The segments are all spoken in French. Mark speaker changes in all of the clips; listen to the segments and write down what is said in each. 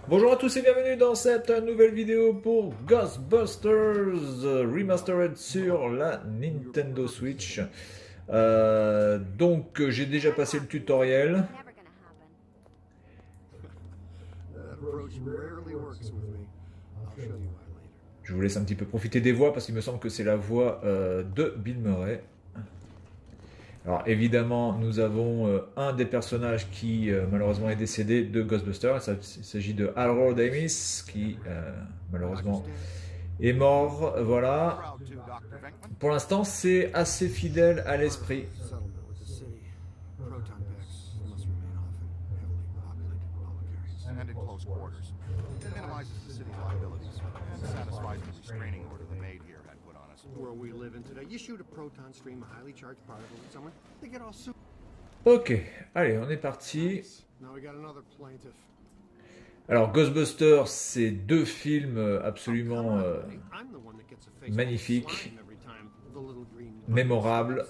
Speaker 1: Bonjour à tous et bienvenue dans cette nouvelle vidéo pour Ghostbusters Remastered sur la Nintendo Switch. Donc j'ai déjà passé le tutoriel. Je vous laisse un petit peu profiter des voix parce qu'il me semble que c'est la voix de Bill Murray. Alors évidemment, nous avons un des personnages qui malheureusement est décédé de Ghostbusters. Il s'agit de Harold Amis qui malheureusement est mort. Voilà. Pour l'instant, c'est assez fidèle à l'esprit. Ok, allez, on est parti. Alors, Ghostbusters, c'est deux films absolument magnifiques, mémorables.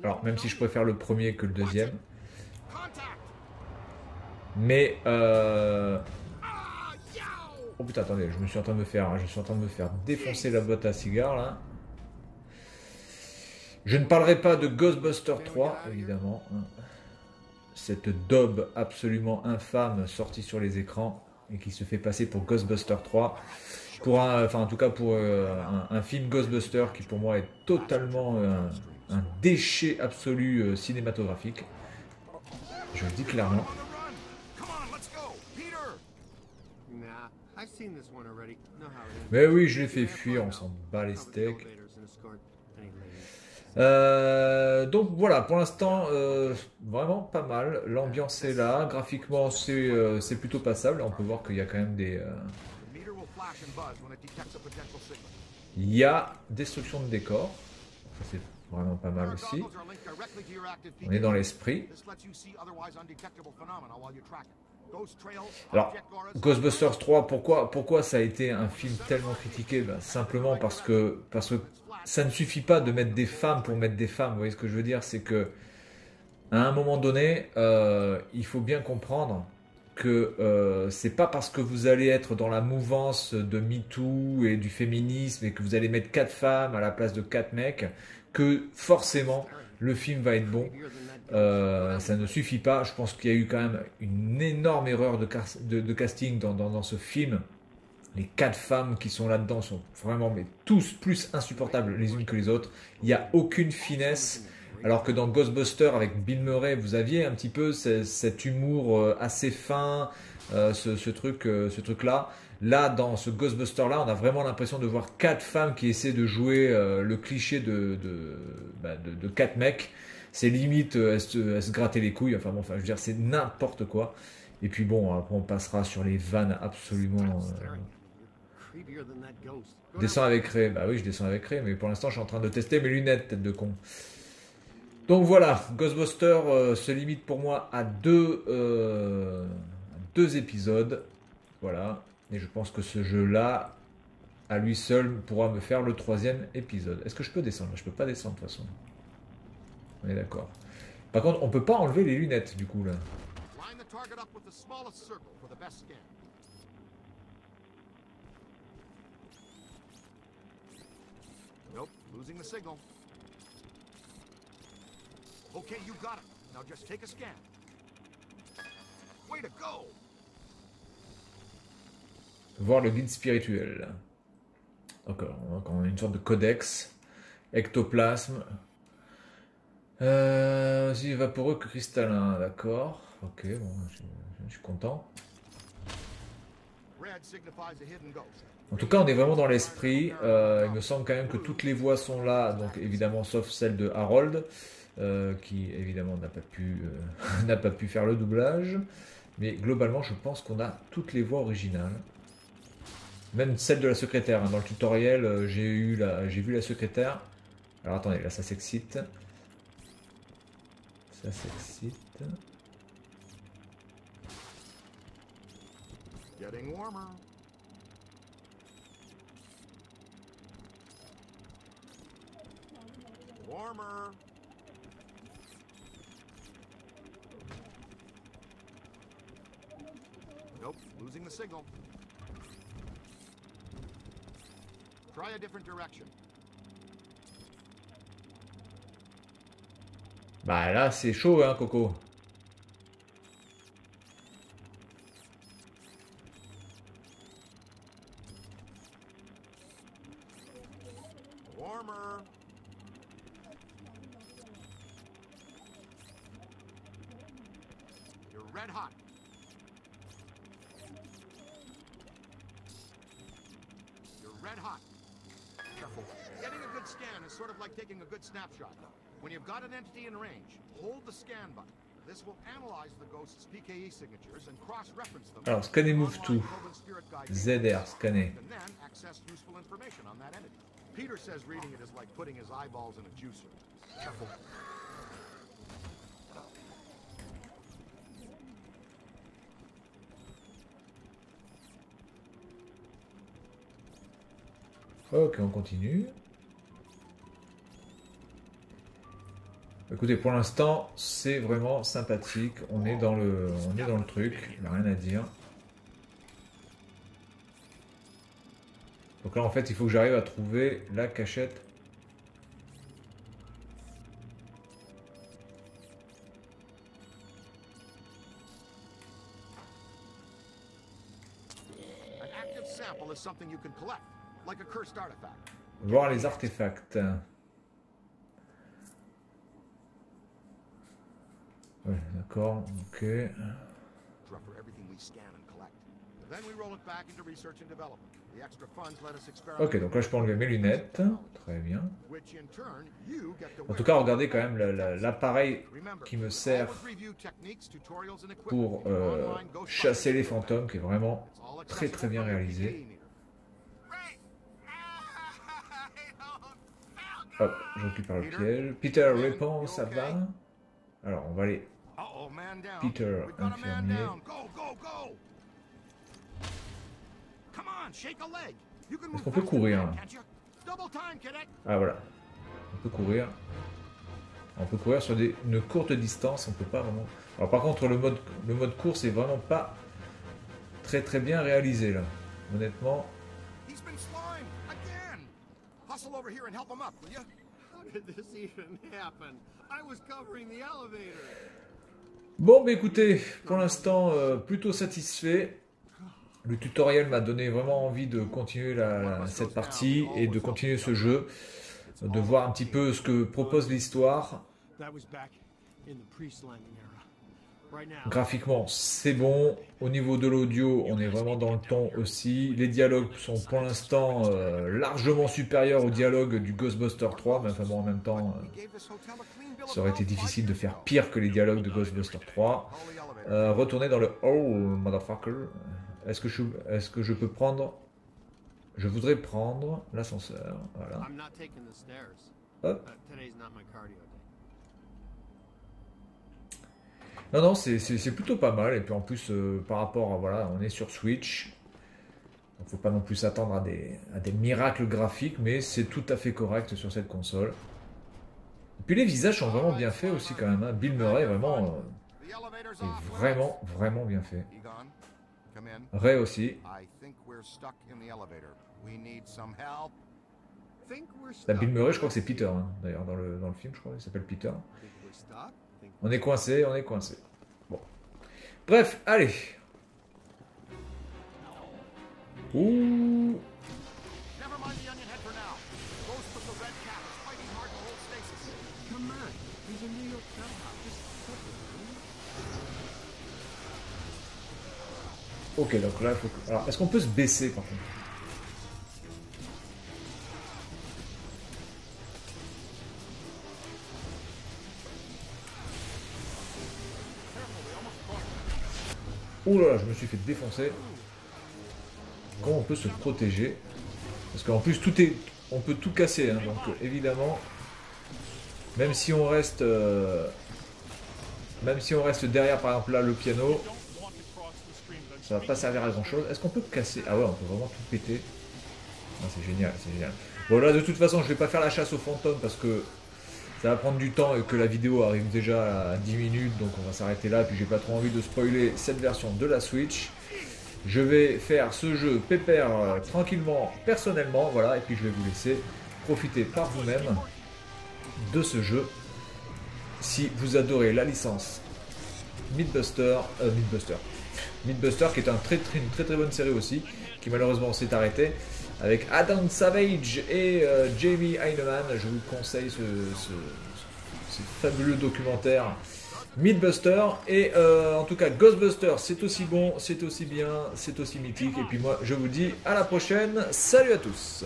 Speaker 1: Alors, même si je préfère le premier que le deuxième. Mais oh putain, attendez, je suis en train de me faire défoncer la boîte à cigares là. Je ne parlerai pas de Ghostbusters 3, évidemment. Cette daube absolument infâme sortie sur les écrans et qui se fait passer pour Ghostbusters 3. Enfin, en tout cas pour un film Ghostbusters qui pour moi est totalement un déchet absolu cinématographique. Je le dis clairement. Mais oui, je l'ai fait fuir, on s'en bat les steaks. Donc voilà, pour l'instant, vraiment pas mal. L'ambiance est là, graphiquement c'est plutôt passable. On peut voir qu'il y a quand même des... Il y a destruction de décor, ça c'est vraiment pas mal aussi. On est dans l'esprit. Alors, Ghostbusters 3, pourquoi ça a été un film tellement critiqué? Simplement parce que ça ne suffit pas de mettre des femmes pour mettre des femmes. Vous voyez ce que je veux dire? C'est que à un moment donné, il faut bien comprendre que c'est pas parce que vous allez être dans la mouvance de MeToo et du féminisme et que vous allez mettre 4 femmes à la place de 4 mecs que forcément le film va être bon. Ça ne suffit pas. Je pense qu'il y a eu quand même une énorme erreur de casting dans ce film. Les 4 femmes qui sont là-dedans sont vraiment mais tous plus insupportables les unes que les autres. Il n'y a aucune finesse. Alors que dans Ghostbusters avec Bill Murray, vous aviez un petit peu cet humour assez fin, ce truc-là. Là, dans ce Ghostbuster-là, on a vraiment l'impression de voir 4 femmes qui essaient de jouer le cliché de 4 mecs. C'est limite, elles se grattaient les couilles. Enfin bon, je veux dire, c'est n'importe quoi. Et puis bon, après on passera sur les vannes absolument... Descends avec Ray. Bah oui, je descends avec Ray, mais pour l'instant, je suis en train de tester mes lunettes, tête de con. Donc voilà, Ghostbusters se limite pour moi à deux épisodes. Voilà. Et je pense que ce jeu-là, à lui seul, pourra me faire le 3e épisode. Est-ce que je peux descendre? Je peux pas descendre de toute façon. On est d'accord. Par contre, on peut pas enlever les lunettes du coup là.
Speaker 2: Nope, losing the signal. Okay, you got it. Now just take a scan. Way to go.
Speaker 1: Voir le guide spirituel. D'accord, donc on a une sorte de codex. Ectoplasme. Aussi vaporeux que cristallin, d'accord. Ok, bon, je suis content. En tout cas, on est vraiment dans l'esprit. Il me semble quand même que toutes les voix sont là, donc évidemment, sauf celle de Harold, qui évidemment n'a pas pu faire le doublage. Mais globalement, je pense qu'on a toutes les voix originales. Même celle de la secrétaire. Hein. Dans le tutoriel, j'ai vu la secrétaire. Alors attendez, là ça s'excite. Ça s'excite.
Speaker 2: Getting warmer. Warmer. Nope, losing the signal. Try a different direction.
Speaker 1: Bah là, c'est chaud, hein, Coco.
Speaker 2: Warmer. You're red hot. You're red hot. Careful. Getting a good scan is sort of like taking a good snapshot. When you've got an entity in range, hold the scan button. This will analyze the ghost's PKE signatures and cross-reference them.
Speaker 1: Alors, scanner move to. ZR, scanner.
Speaker 2: And then access useful information on that entity. Peter says reading it is like putting his eyeballs in a juicer. Careful.
Speaker 1: Ok, on continue. Écoutez, pour l'instant, c'est vraiment sympathique. On est dans le truc. Il n'y a rien à dire. Donc là, en fait, il faut que j'arrive à trouver la cachette.
Speaker 2: An active sample is something you can collect, like a cursed artifact.
Speaker 1: Voir les artefacts. Ouais, d'accord, ok.
Speaker 2: Drop for everything we scan and collect. Then we roll it back into research and development. The extra funds let us experiment.
Speaker 1: Ok, donc là je peux enlever mes lunettes. Très bien.
Speaker 2: Which in turn, you get to
Speaker 1: En
Speaker 2: wear.
Speaker 1: tout cas, regardez quand même l'appareil
Speaker 2: Remember,
Speaker 1: qui me
Speaker 2: always
Speaker 1: sert
Speaker 2: review techniques, tutorials, and equipment
Speaker 1: pour
Speaker 2: in your online Ghostbusters
Speaker 1: chasser les
Speaker 2: program.
Speaker 1: fantômes, qui est vraiment
Speaker 2: It's all
Speaker 1: très très
Speaker 2: accessible
Speaker 1: bien
Speaker 2: from your
Speaker 1: réalisé.
Speaker 2: PKE meter.
Speaker 1: Hop, je récupère le piège. Peter répond, ça va? Alors, on va aller.
Speaker 2: Uh-oh, man down.
Speaker 1: Peter,
Speaker 2: We've got a man
Speaker 1: infirmier.
Speaker 2: down. Go, go, go. Come on, shake a leg. You can
Speaker 1: Est-ce
Speaker 2: move
Speaker 1: qu'on peut
Speaker 2: faster
Speaker 1: courir,
Speaker 2: than
Speaker 1: hein?
Speaker 2: that, can't you? Double time, cadet.
Speaker 1: Ah voilà, on peut courir. On peut courir sur une courte distance, on peut pas vraiment. Alors par contre, le mode course est vraiment pas très très bien réalisé là. Honnêtement.
Speaker 2: He's been slimed again. Hustle over here and help him up, will you?
Speaker 3: How did this even happen? I was covering the elevator.
Speaker 1: Bon, bah écoutez, pour l'instant, plutôt satisfait. Le tutoriel m'a donné vraiment envie de continuer cette partie et de continuer ce jeu, de voir un petit peu ce que propose l'histoire.
Speaker 3: That was back in the pre-slamming era. Right now,
Speaker 1: Graphiquement, c'est bon. Au niveau de l'audio, on est vraiment dans le ton aussi. Les dialogues sont pour l'instant largement supérieurs aux dialogues du Ghostbusters 3. Mais enfin bon, en même temps, ça aurait été difficile de faire pire que les dialogues de Ghostbusters 3. Retourner dans le Oh, motherfucker. Est-ce que je peux prendre... Je voudrais prendre l'ascenseur. Voilà.
Speaker 3: I'm not taking the stairs.
Speaker 1: Hop.
Speaker 3: Today's not my cardio day.
Speaker 1: Non, non, c'est plutôt pas mal. Et puis en plus, par rapport à... Voilà, on est sur Switch. Il ne faut pas non plus s'attendre à des miracles graphiques, mais c'est tout à fait correct sur cette console. Et puis les visages sont vraiment bien faits aussi quand même. Hein. Bill Murray est vraiment bien fait.
Speaker 2: Egon, come in.
Speaker 1: Ray aussi.
Speaker 2: I think we're stuck in the elevator. We need some help.
Speaker 3: Think we're
Speaker 1: La
Speaker 3: stuck.
Speaker 1: Bill Murray, je crois que c'est Peter, hein. D'ailleurs, dans le film, je crois, il s'appelle Peter.
Speaker 3: Think we're stuck. Think
Speaker 1: On est coincé, on est coincé. Bon. Bref, allez. Ouh.
Speaker 2: Never mind the onion head for now. Ghost with the red cap is fighting hard to hold stasis.
Speaker 3: come on. He's a New York bellhop. Just flip it, man.
Speaker 1: Ok, donc là, il faut que... Alors, est-ce qu'on peut se baisser, par contre? Ouh là là, je me suis fait défoncer. Comment on peut se protéger? Parce qu'en plus, on peut tout casser, hein, donc évidemment, même si on reste derrière, par exemple là, le piano, ça va pas servir à grand chose. Est-ce qu'on peut casser? Ah ouais, on peut vraiment tout péter. Ah, c'est génial, c'est génial. Bon là, de toute façon, je vais pas faire la chasse aux fantômes parce que ça va prendre du temps et que la vidéo arrive déjà à 10 minutes, donc on va s'arrêter là. Puis j'ai pas trop envie de spoiler cette version de la Switch. Je vais faire ce jeu pépère tranquillement, personnellement, voilà, et puis je vais vous laisser profiter par vous-même de ce jeu. Si vous adorez la licence Mythbuster qui est une très bonne série aussi, qui malheureusement s'est arrêtée, avec Adam Savage et Jamie Heineman, je vous conseille ce fabuleux documentaire Mythbuster, et en tout cas Ghostbusters, c'est aussi bon, c'est aussi bien, c'est aussi mythique, et puis moi je vous dis à la prochaine, salut à tous.